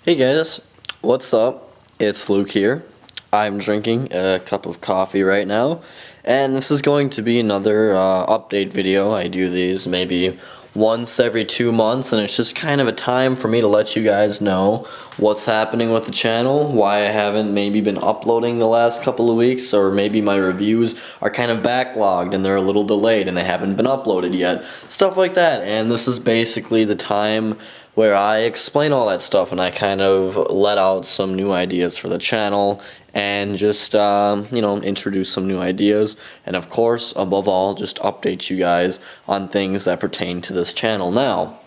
Hey guys, what's up? It's Luke here. I'm drinking a cup of coffee right now, and this is going to be another update video. I do these maybe once every 2 months, and it's just kind of a time for me to let you guys know what's happening with the channel, why I haven't maybe been uploading the last couple of weeks, or maybe my reviews are kind of backlogged and they're a little delayed and they haven't been uploaded yet. Stuff like that, and this is basically the time where I explain all that stuff and I kind of let out some new ideas for the channel and just, introduce some new ideas. And of course, above all, just update you guys on things that pertain to this channel. Now,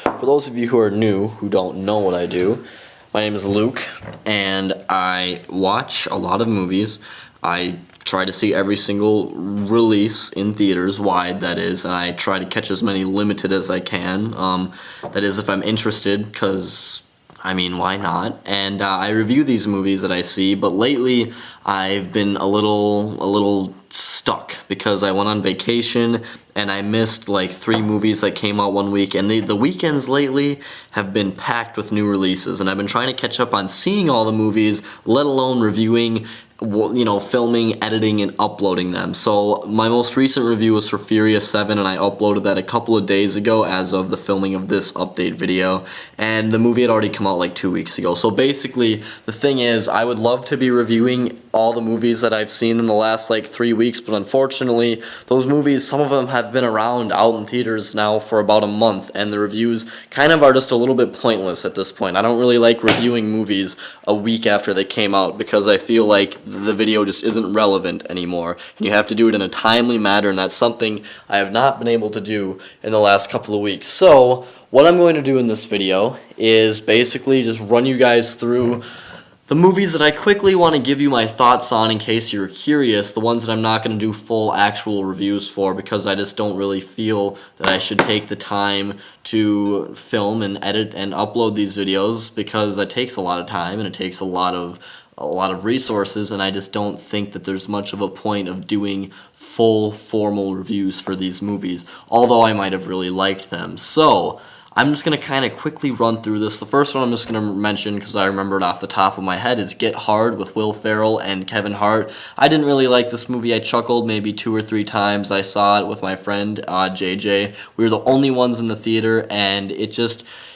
for those of you who are new, who don't know what I do, my name is Luke, and I watch a lot of movies. I try to see every single release in theaters, wide that is, and I try to catch as many limited as I can. That is, if I'm interested, because I mean, why not? And I review these movies that I see, but lately I've been a little stuck because I went on vacation and I missed like 3 movies that came out one week, and the weekends lately have been packed with new releases, and I've been trying to catch up on seeing all the movies, let alone reviewing, filming, editing, and uploading them. So my most recent review was for Furious 7, and I uploaded that a couple of days ago as of the filming of this update video, and the movie had already come out like 2 weeks ago. So basically, the thing is, I would love to be reviewing all the movies that I've seen in the last like 3 weeks, but unfortunately, those movies, some of them have been around out in theaters now for about a month, and the reviews kind of are just a little bit pointless at this point. I don't really like reviewing movies a week after they came out because I feel like the video just isn't relevant anymore, and you have to do it in a timely manner, and that's something I have not been able to do in the last couple of weeks. So what I'm going to do in this video is basically just run you guys through the movies that I quickly want to give you my thoughts on in case you're curious, the ones that I'm not going to do full actual reviews for because I just don't really feel that I should take the time to film and edit and upload these videos because that takes a lot of time and it takes a lot of resources, and I just don't think that there's much of a point of doing full formal reviews for these movies, although I might have really liked them. So I'm just going to kind of quickly run through this. The first one I'm just going to mention because I remember it off the top of my head is Get Hard with Will Ferrell and Kevin Hart. I didn't really like this movie. I chuckled maybe 2 or 3 times. I saw it with my friend JJ. We were the only ones in the theater, and it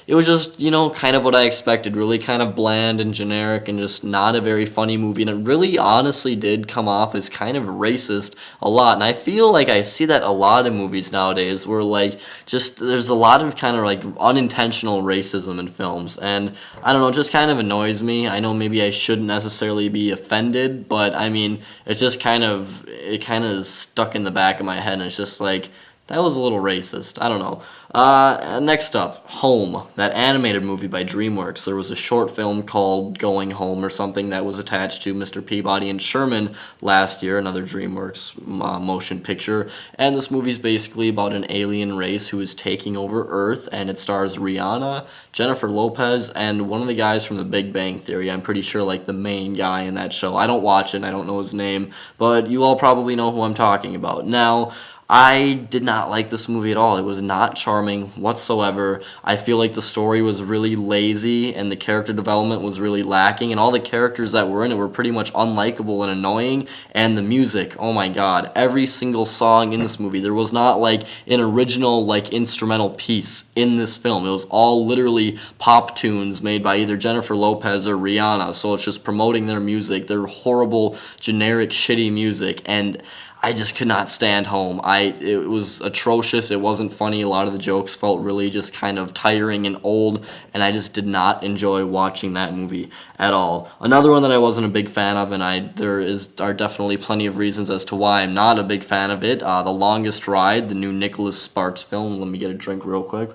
was just, kind of what I expected, really kind of bland and generic and just not a very funny movie, and it really honestly did come off as kind of racist a lot, and I feel like I see that a lot in movies nowadays where, there's a lot of kind of, unintentional racism in films, and I don't know, it just kind of annoys me. I know maybe I shouldn't necessarily be offended, but, I mean, it just kind of is stuck in the back of my head, and it's just like, that was a little racist. I don't know. Next up, Home, that animated movie by DreamWorks. There was a short film called Going Home or something that was attached to Mr. Peabody and Sherman last year, another DreamWorks motion picture. And this movie is basically about an alien race who is taking over Earth, and it stars Rihanna, Jennifer Lopez, and one of the guys from The Big Bang Theory. I'm pretty sure, the main guy in that show. I don't watch it, I don't know his name, but you all probably know who I'm talking about. Now, I did not like this movie at all. It was not charming whatsoever. I feel like the story was really lazy and the character development was really lacking, and all the characters that were in it were pretty much unlikable and annoying, and the music, oh my god, every single song in this movie, there was not an original instrumental piece in this film. It was all literally pop tunes made by either Jennifer Lopez or Rihanna, so it's just promoting their music, their horrible, generic, shitty music, and I just could not stand Home. It was atrocious. It wasn't funny. A lot of the jokes felt really just kind of tiring and old, and I just did not enjoy watching that movie at all. Another one that I wasn't a big fan of, and there are definitely plenty of reasons as to why I'm not a big fan of it. The Longest Ride, the new Nicholas Sparks film. Let me get a drink real quick.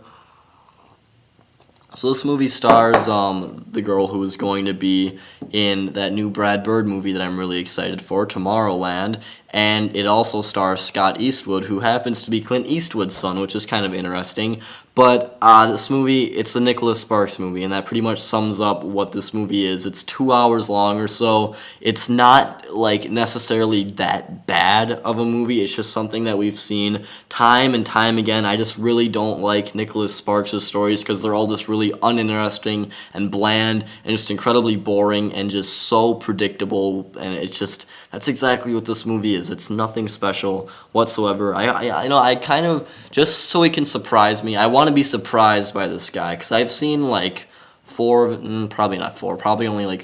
So this movie stars the girl who is going to be in that new Brad Bird movie that I'm really excited for, Tomorrowland, and it also stars Scott Eastwood, who happens to be Clint Eastwood's son, which is kind of interesting. But this movie, it's a Nicholas Sparks movie, and that pretty much sums up what this movie is. It's 2 hours long or so. It's not like necessarily that bad of a movie. It's just something that we've seen time and time again. I just really don't like Nicholas Sparks' stories because they're all just really uninteresting and bland and just incredibly boring and just so predictable. And it's just, that's exactly what this movie is. It's nothing special whatsoever. I kind of, just so he can surprise me, I want to be surprised by this guy because I've seen like probably not four, probably only like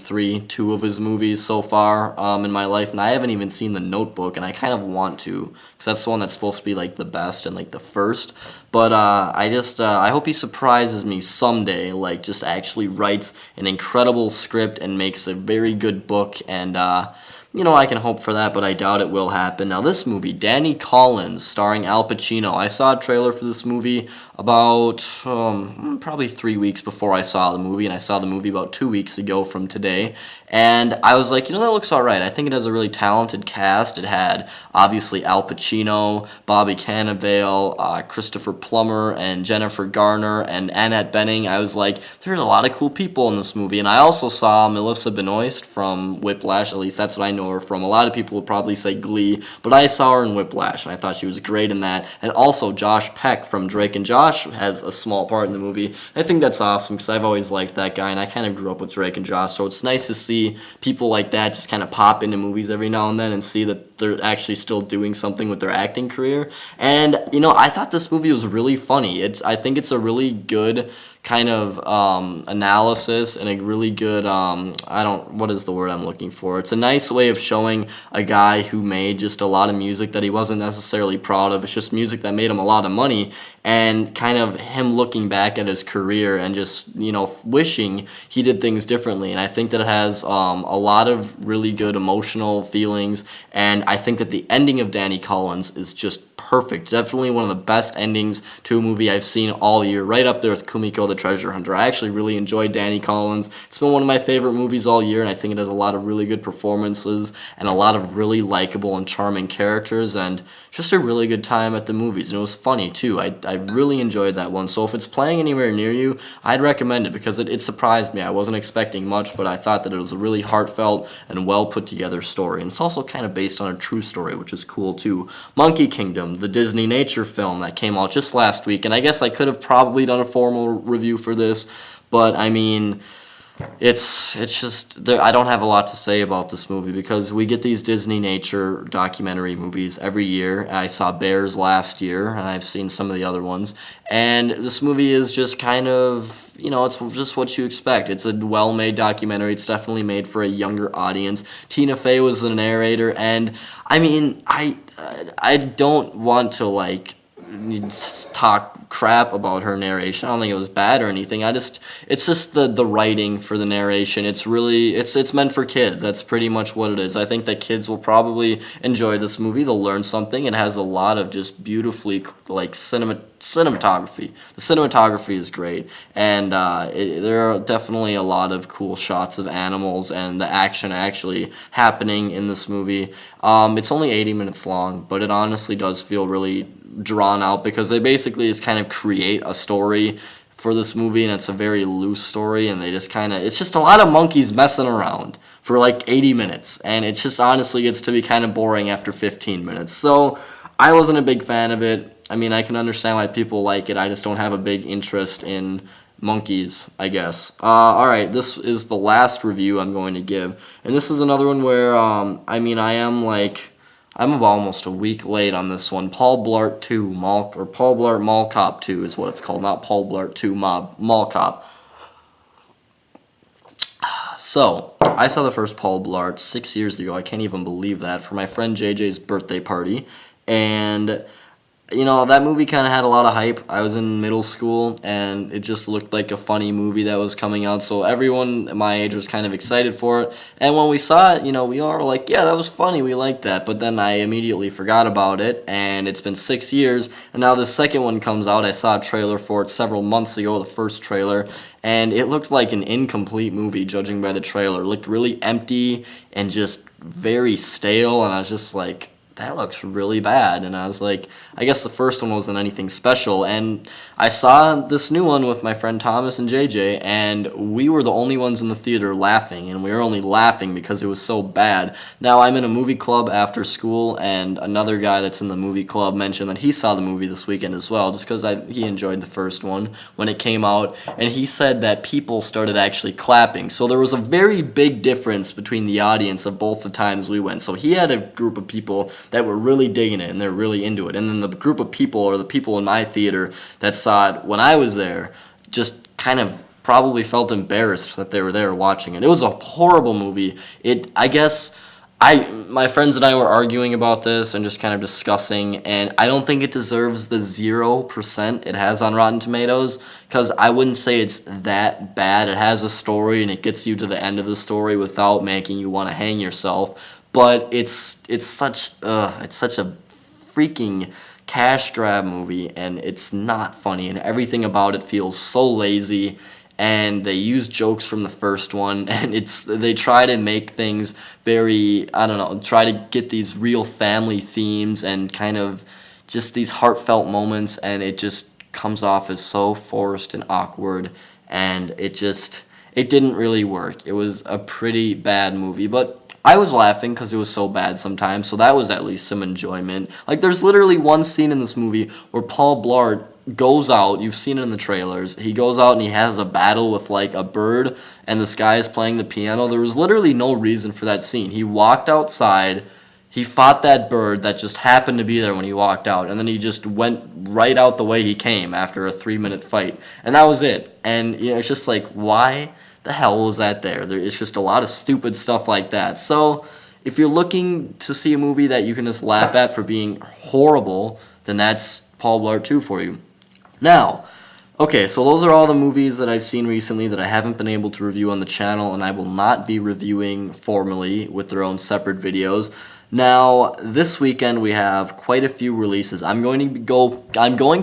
two of his movies so far in my life, and I haven't even seen The Notebook, and I kind of want to, because that's the one that's supposed to be like the best and like the first, but I hope he surprises me someday, like just actually writes an incredible script and makes a very good book, and I can hope for that, but I doubt it will happen. Now, this movie, Danny Collins, starring Al Pacino. I saw a trailer for this movie about probably 3 weeks before I saw the movie, and I saw the movie about 2 weeks ago from today. And I was like, that looks all right. I think it has a really talented cast. It had, obviously, Al Pacino, Bobby Cannavale, Christopher Plummer, and Jennifer Garner, and Annette Bening. I was like, there's a lot of cool people in this movie. And I also saw Melissa Benoist from Whiplash. At least that's what I know her from. A lot of people would probably say Glee, but I saw her in Whiplash, and I thought she was great in that. And also, Josh Peck from Drake and Josh has a small part in the movie. I think that's awesome, because I've always liked that guy, and I kind of grew up with Drake and Josh, so it's nice to see people like that just kind of pop into movies every now and then and see that they're actually still doing something with their acting career. And, I thought this movie was really funny. I think it's a really good kind of analysis and a really good, what is the word I'm looking for? It's a nice way of showing a guy who made just a lot of music that he wasn't necessarily proud of. It's just music that made him a lot of money, and kind of him looking back at his career and just, wishing he did things differently. And I think that it has a lot of really good emotional feelings, and I think that the ending of Danny Collins is just perfect. Definitely one of the best endings to a movie I've seen all year, right up there with Kumiko the Treasure Hunter. I actually really enjoyed Danny Collins. It's been one of my favorite movies all year, and I think it has a lot of really good performances and a lot of really likable and charming characters, and just a really good time at the movies. And it was funny, too. I really enjoyed that one. So if it's playing anywhere near you, I'd recommend it, because it surprised me. I wasn't expecting much, but I thought that it was a really heartfelt and well put together story. And it's also kind of based on a true story, which is cool, too. Monkey Kingdom, the Disney nature film that came out just last week, and I guess I could have probably done a formal review for this, but I mean, it's just, I don't have a lot to say about this movie, because we get these Disney nature documentary movies every year. I saw Bears last year, and I've seen some of the other ones, and this movie is just kind of, it's just what you expect. It's a well-made documentary. It's definitely made for a younger audience. Tina Fey was the narrator, and I mean, I don't want to talk crap about her narration. I don't think it was bad or anything. It's just the writing for the narration. It's really, it's meant for kids. That's pretty much what it is. I think that kids will probably enjoy this movie. They'll learn something. It has a lot of just beautifully cinematography. The cinematography is great, and there are definitely a lot of cool shots of animals and the action actually happening in this movie. It's only 80 minutes long, but it honestly does feel really drawn out, because they basically just kind of create a story for this movie, and it's a very loose story, and they just it's just a lot of monkeys messing around for like 80 minutes, and it just honestly gets to be kind of boring after 15 minutes. So I wasn't a big fan of it. I mean, I can understand why people like it. I just don't have a big interest in monkeys, I guess. Alright, this is the last review I'm going to give, and this is another one where, I'm about almost a week late on this one. Paul Blart 2, Paul Blart Mall Cop 2 is what it's called, not Paul Blart 2 Mall Cop. So, I saw the first Paul Blart 6 years ago, I can't even believe that, for my friend JJ's birthday party, and that movie kind of had a lot of hype. I was in middle school, and it just looked like a funny movie that was coming out, so everyone my age was kind of excited for it, and when we saw it, we all were like, yeah, that was funny, we liked that, but then I immediately forgot about it, and it's been 6 years, and now the second one comes out. I saw a trailer for it several months ago, the first trailer, and it looked like an incomplete movie, judging by the trailer. It looked really empty, and just very stale, and I was just like, that looks really bad. And I was like, I guess the first one wasn't anything special. And I saw this new one with my friend Thomas and JJ, and we were the only ones in the theater laughing, and we were only laughing because it was so bad. Now, I'm in a movie club after school, and another guy that's in the movie club mentioned that he saw the movie this weekend as well, just because he enjoyed the first one when it came out, and he said that people started actually clapping. So there was a very big difference between the audience of both the times we went. So he had a group of people that were really digging it and they're really into it. And then the group of people, or the people in my theater that saw it when I was there, just kind of probably felt embarrassed that they were there watching it. It was a horrible movie. My friends and I were arguing about this and just kind of discussing, and I don't think it deserves the 0% it has on Rotten Tomatoes, because I wouldn't say it's that bad. It has a story and it gets you to the end of the story without making you want to hang yourself. But it's such a freaking cash grab movie, and it's not funny, and everything about it feels so lazy. And they use jokes from the first one, and they try to make things very, I don't know, try to get these real family themes and kind of just these heartfelt moments, and it just comes off as so forced and awkward, and it didn't really work. It was a pretty bad movie, but I was laughing because it was so bad sometimes, so that was at least some enjoyment. Like, there's literally one scene in this movie where Paul Blart goes out, you've seen it in the trailers, he goes out and he has a battle with, like, a bird, and this guy is playing the piano. There was literally no reason for that scene. He walked outside, he fought that bird that just happened to be there when he walked out, and then he just went right out the way he came after a 3-minute fight, and that was it. And, it's just like, why the hell was that there? It's just a lot of stupid stuff like that. So if you're looking to see a movie that you can just laugh at for being horrible, then that's Paul Blart 2 for you. Now, okay, so those are all the movies that I've seen recently that I haven't been able to review on the channel, and I will not be reviewing formally with their own separate videos. Now, this weekend we have quite a few releases. I'm going to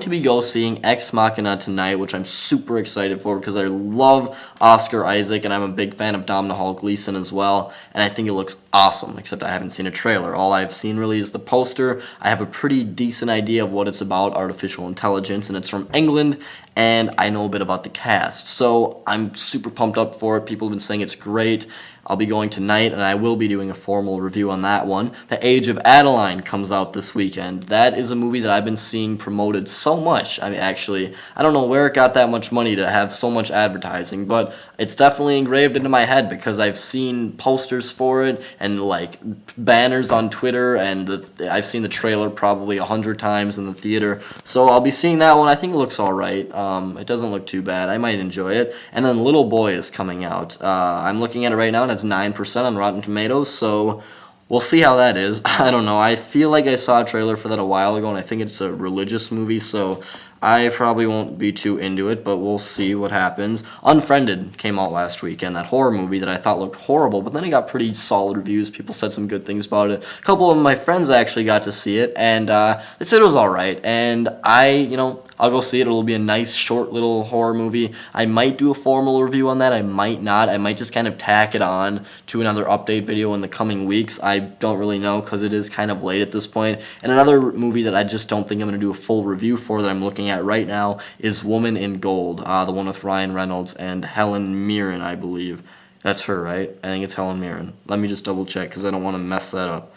be go seeing Ex Machina tonight, which I'm super excited for because I love Oscar Isaac and I'm a big fan of Domhnall Gleeson as well, and I think it looks awesome, except I haven't seen a trailer. All I've seen really is the poster. I have a pretty decent idea of what it's about, artificial intelligence, and it's from England, and I know a bit about the cast. So I'm super pumped up for it. People have been saying it's great. I'll be going tonight, and I will be doing a formal review on that one. The Age of Adeline comes out this weekend. That is a movie that I've been seeing promoted so much. I mean, actually, I don't know where it got that much money to have so much advertising, but it's definitely engraved into my head because I've seen posters for it and, like, banners on Twitter, and I've seen the trailer probably 100 times in the theater. So I'll be seeing that one. I think it looks all right. It doesn't look too bad. I might enjoy it. And then Little Boy is coming out. I'm looking at it right now, and it's 9% on Rotten Tomatoes, so we'll see how that is. I don't know. I feel like I saw a trailer for that a while ago, and I think it's a religious movie, so I probably won't be too into it, but we'll see what happens. Unfriended came out last weekend, that horror movie that I thought looked horrible, but then it got pretty solid reviews. People said some good things about it. A couple of my friends actually got to see it, and they said it was alright, and I'll go see it. It'll be a nice, short little horror movie. I might do a formal review on that. I might not. I might just kind of tack it on to another update video in the coming weeks. I don't really know because it is kind of late at this point. And another movie that I just don't think I'm going to do a full review for that I'm looking at right now is Woman in Gold, the one with Ryan Reynolds and Helen Mirren, I believe. That's her, right? I think it's Helen Mirren. Let me just double check because I don't want to mess that up.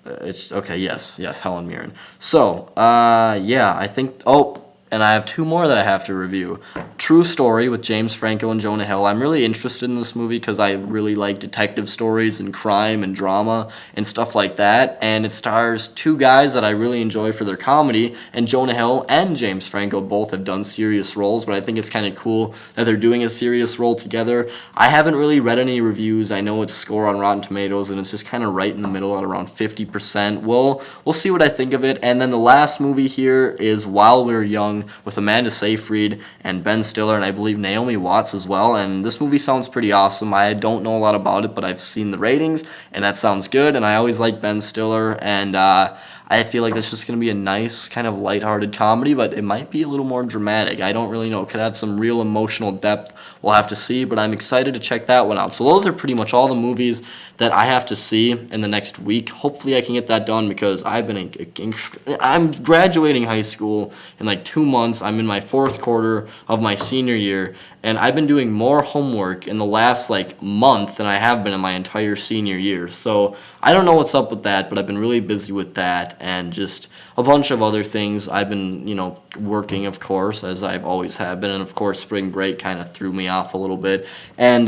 It's okay. Yes, Helen Mirren. So, yeah, I think. Oh. And I have two more that I have to review. True Story with James Franco and Jonah Hill. I'm really interested in this movie because I really like detective stories and crime and drama and stuff like that. And it stars two guys that I really enjoy for their comedy. And Jonah Hill and James Franco both have done serious roles, but I think it's kind of cool that they're doing a serious role together. I haven't really read any reviews. I know its score on Rotten Tomatoes, and it's just kind of right in the middle at around 50%. We'll see what I think of it. And then the last movie here is While We're Young, with Amanda Seyfried and Ben Stiller, and I believe Naomi Watts as well. And this movie sounds pretty awesome. I don't know a lot about it, but I've seen the ratings, and that sounds good. And I always like Ben Stiller, and I feel like it's just going to be a nice kind of lighthearted comedy, but it might be a little more dramatic. I don't really know. It could have some real emotional depth. We'll have to see, but I'm excited to check that one out. So those are pretty much all the movies that I have to see in the next week. Hopefully I can get that done because I'm graduating high school in like 2 months. I'm in my 4th quarter of my senior year, and I've been doing more homework in the last like month than I have been in my entire senior year. So I don't know what's up with that, but I've been really busy with that and just a bunch of other things. I've been, working, of course, as I've always have been, and of course spring break kind of threw me off a little bit. And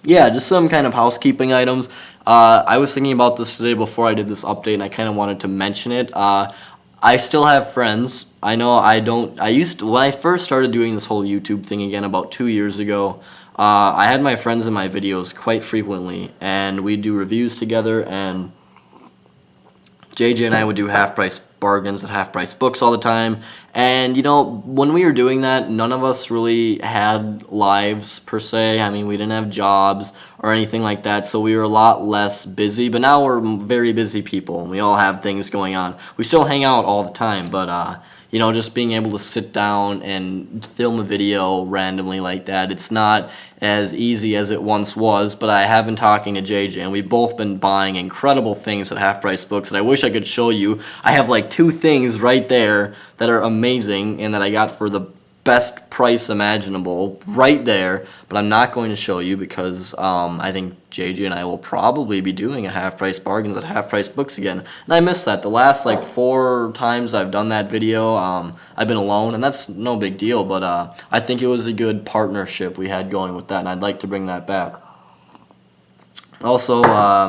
yeah, just some kind of housekeeping items. I was thinking about this today before I did this update, and I kind of wanted to mention it. I still have friends. I know when I first started doing this whole YouTube thing again about 2 years ago, I had my friends in my videos quite frequently, and we'd do reviews together, and JJ and I would do half-price bargains at half-price books all the time. And, when we were doing that, none of us really had lives, per se. I mean, we didn't have jobs or anything like that, so we were a lot less busy. But now we're very busy people, and we all have things going on. We still hang out all the time, but, just being able to sit down and film a video randomly like that, it's not as easy as it once was. But I have been talking to JJ, and we've both been buying incredible things at half-price books that I wish I could show you. I have like 2 things right there that are amazing and that I got for the best price imaginable right there, but I'm not going to show you because I think JJ and I will probably be doing a half-price bargains at half-price books again, and I missed that. The last like 4 times I've done that video, I've been alone, and that's no big deal, but I think it was a good partnership we had going with that, and I'd like to bring that back. Also,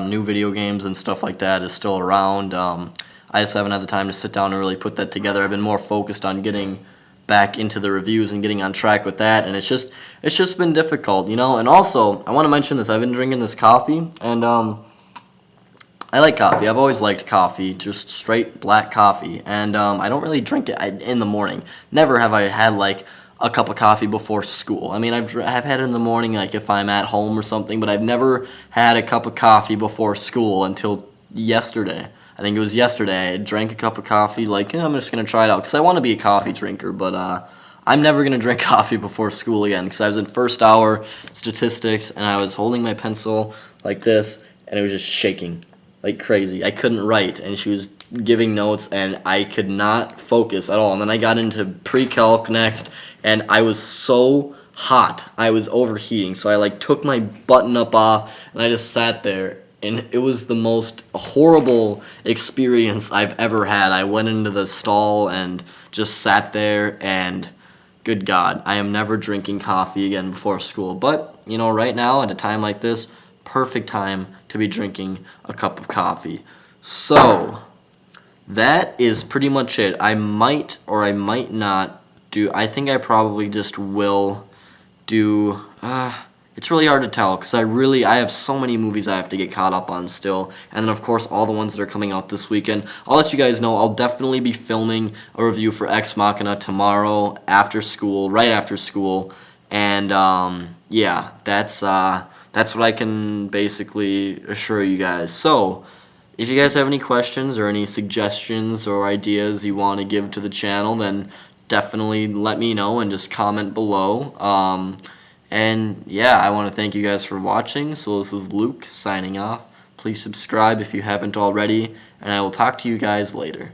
new video games and stuff like that is still around. I just haven't had the time to sit down and really put that together. I've been more focused on getting back into the reviews and getting on track with that, and it's just been difficult, And also, I want to mention this. I've been drinking this coffee, and I like coffee. I've always liked coffee, just straight black coffee, and I don't really drink it in the morning. Never have I had like a cup of coffee before school. I mean, I've had it in the morning, like if I'm at home or something, but I've never had a cup of coffee before school until yesterday. I think it was yesterday. I drank a cup of coffee, like, I'm just going to try it out, because I want to be a coffee drinker, but I'm never going to drink coffee before school again, because I was in first hour statistics, and I was holding my pencil like this, and it was just shaking like crazy. I couldn't write, and she was giving notes, and I could not focus at all. And then I got into pre-calc next, and I was so hot. I was overheating, so I took my button up off, and I just sat there. And it was the most horrible experience I've ever had. I went into the stall and just sat there, and good God, I am never drinking coffee again before school. But, right now, at a time like this, perfect time to be drinking a cup of coffee. So, that is pretty much it. I might or I might not do, I think I probably just will do, it's really hard to tell because I have so many movies I have to get caught up on still, and then of course all the ones that are coming out this weekend. I'll let you guys know I'll definitely be filming a review for Ex Machina tomorrow after school, right after school, and yeah, that's what I can basically assure you guys. So, if you guys have any questions or any suggestions or ideas you want to give to the channel, then definitely let me know and just comment below. And yeah, I want to thank you guys for watching. So this is Luke signing off. Please subscribe if you haven't already, and I will talk to you guys later.